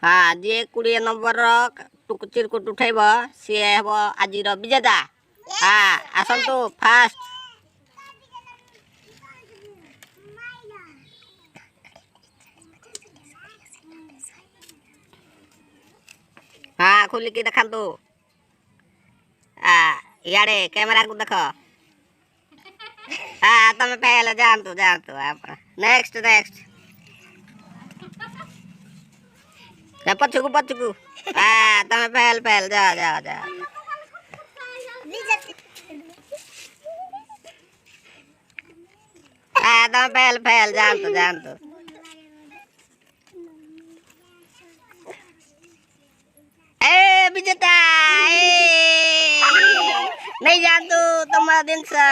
हाँ जी 20 नंबर चिरकुट उठेब सी हम आज विजेता। हाँ आसतु फास्ट हाँ खोलिकी देखा इे कैमेरा को देख। हाँ तुम फेल जानतु जानतु नेक्स्ट नेक्स्ट पछकू पछकू। हाँ तुम फेल फेल जा जा जा। हाँ तुम फेल फेल जानतु जानतु। ए विजेता नहीं जानतु तुम्हारा दिन सा।